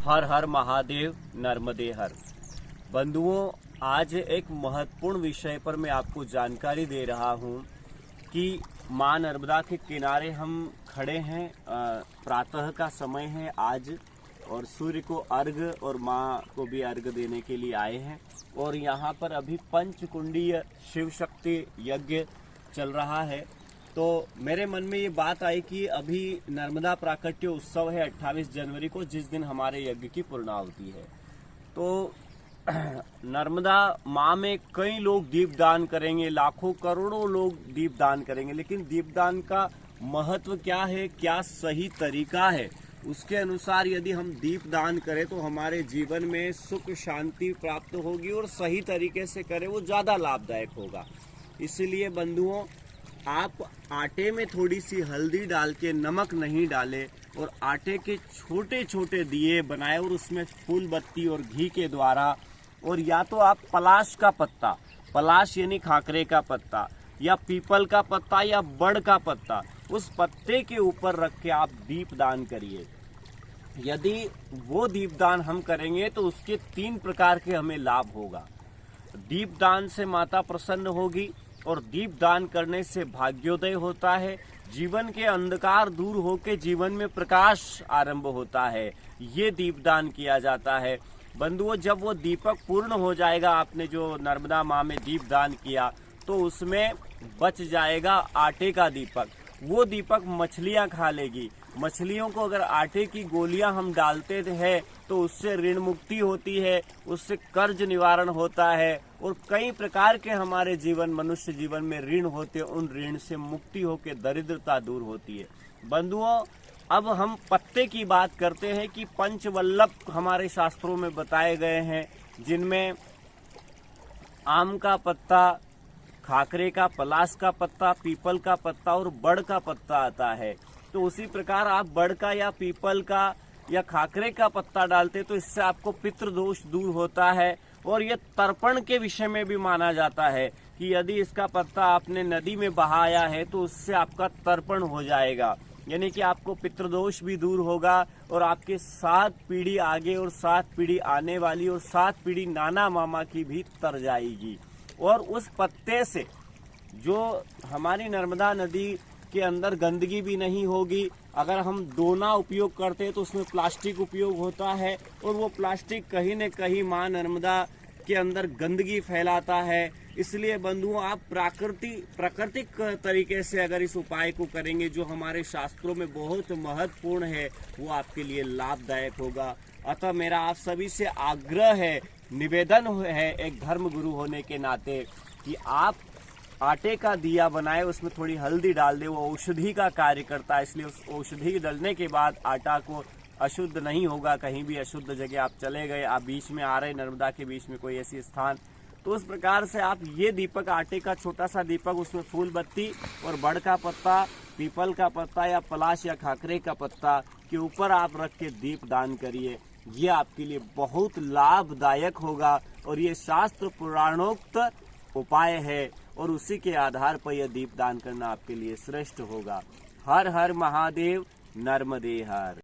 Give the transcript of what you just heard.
हर हर महादेव नर्मदे हर। बंधुओं, आज एक महत्वपूर्ण विषय पर मैं आपको जानकारी दे रहा हूं कि मां नर्मदा के किनारे हम खड़े हैं। प्रातः का समय है आज और सूर्य को अर्घ और मां को भी अर्घ देने के लिए आए हैं। और यहाँ पर अभी पंचकुंडीय शिव शक्ति यज्ञ चल रहा है। तो मेरे मन में ये बात आई कि अभी नर्मदा प्राकट्य उत्सव है 28 जनवरी को, जिस दिन हमारे यज्ञ की पूर्णाहुति है। तो नर्मदा माँ में कई लोग दीपदान करेंगे, लाखों करोड़ों लोग दीपदान करेंगे, लेकिन दीपदान का महत्व क्या है, क्या सही तरीका है, उसके अनुसार यदि हम दीपदान करें तो हमारे जीवन में सुख शांति प्राप्त होगी और सही तरीके से करें वो ज़्यादा लाभदायक होगा। इसलिए बंधुओं, आप आटे में थोड़ी सी हल्दी डाल के, नमक नहीं डालें और आटे के छोटे छोटे दिए बनाए और उसमें फूल बत्ती और घी के द्वारा, और या तो आप पलाश का पत्ता, पलाश यानी खाकरे का पत्ता, या पीपल का पत्ता या बड़ का पत्ता, उस पत्ते के ऊपर रख के आप दीपदान करिए। यदि वो दीपदान हम करेंगे तो उसके 3 प्रकार के हमें लाभ होगा। दीपदान से माता प्रसन्न होगी और दीपदान करने से भाग्योदय होता है। जीवन के अंधकार दूर होकर जीवन में प्रकाश आरंभ होता है। ये दीपदान किया जाता है। बंधुओं, जब वो दीपक पूर्ण हो जाएगा, आपने जो नर्मदा माँ में दीपदान किया, तो उसमें बच जाएगा आटे का दीपक। वो दीपक मछलियाँ खा लेगी। मछलियों को अगर आटे की गोलियां हम डालते हैं तो उससे ऋण मुक्ति होती है, उससे कर्ज निवारण होता है और कई प्रकार के हमारे जीवन, मनुष्य जीवन में ऋण होते हैं, उन ऋण से मुक्ति होकर दरिद्रता दूर होती है। बंधुओं, अब हम पत्ते की बात करते हैं कि पंचवल्लभ हमारे शास्त्रों में बताए गए हैं, जिनमें आम का पत्ता, खाकरे का, पलाश का पत्ता, पीपल का पत्ता और बड़ का पत्ता आता है। तो उसी प्रकार आप बड़ का या पीपल का या खाकरे का पत्ता डालते तो इससे आपको पितृदोष दूर होता है। और ये तर्पण के विषय में भी माना जाता है कि यदि इसका पत्ता आपने नदी में बहाया है तो उससे आपका तर्पण हो जाएगा, यानी कि आपको पितृदोष भी दूर होगा और आपके 7 पीढ़ी आगे और 7 पीढ़ी आने वाली और 7 पीढ़ी नाना मामा की भी तर जाएगी। और उस पत्ते से जो हमारी नर्मदा नदी के अंदर गंदगी भी नहीं होगी। अगर हम दोना उपयोग करते हैं तो उसमें प्लास्टिक उपयोग होता है और वो प्लास्टिक कहीं न कहीं मां नर्मदा के अंदर गंदगी फैलाता है। इसलिए बंधुओं, आप प्राकृतिक तरीके से अगर इस उपाय को करेंगे, जो हमारे शास्त्रों में बहुत महत्वपूर्ण है, वो आपके लिए लाभदायक होगा। अतः मेरा आप सभी से आग्रह है, निवेदन है एक धर्म गुरु होने के नाते, कि आप आटे का दिया बनाए, उसमें थोड़ी हल्दी डाल दे। वो औषधि का कार्य करता है, इसलिए उस औषधि डालने के बाद आटा को अशुद्ध नहीं होगा। कहीं भी अशुद्ध जगह आप चले गए, आप बीच में आ रहे, नर्मदा के बीच में कोई ऐसी स्थान, तो उस प्रकार से आप ये दीपक, आटे का छोटा सा दीपक, उसमें फूल बत्ती और बड़ का पत्ता, पीपल का पत्ता या पलाश या खाकरे का पत्ता के ऊपर आप रख के दीप दान करिए। ये आपके लिए बहुत लाभदायक होगा और ये शास्त्र पुराणोक्त उपाय है और उसी के आधार पर यह दीपदान करना आपके लिए श्रेष्ठ होगा। हर हर महादेव नर्मदे हर।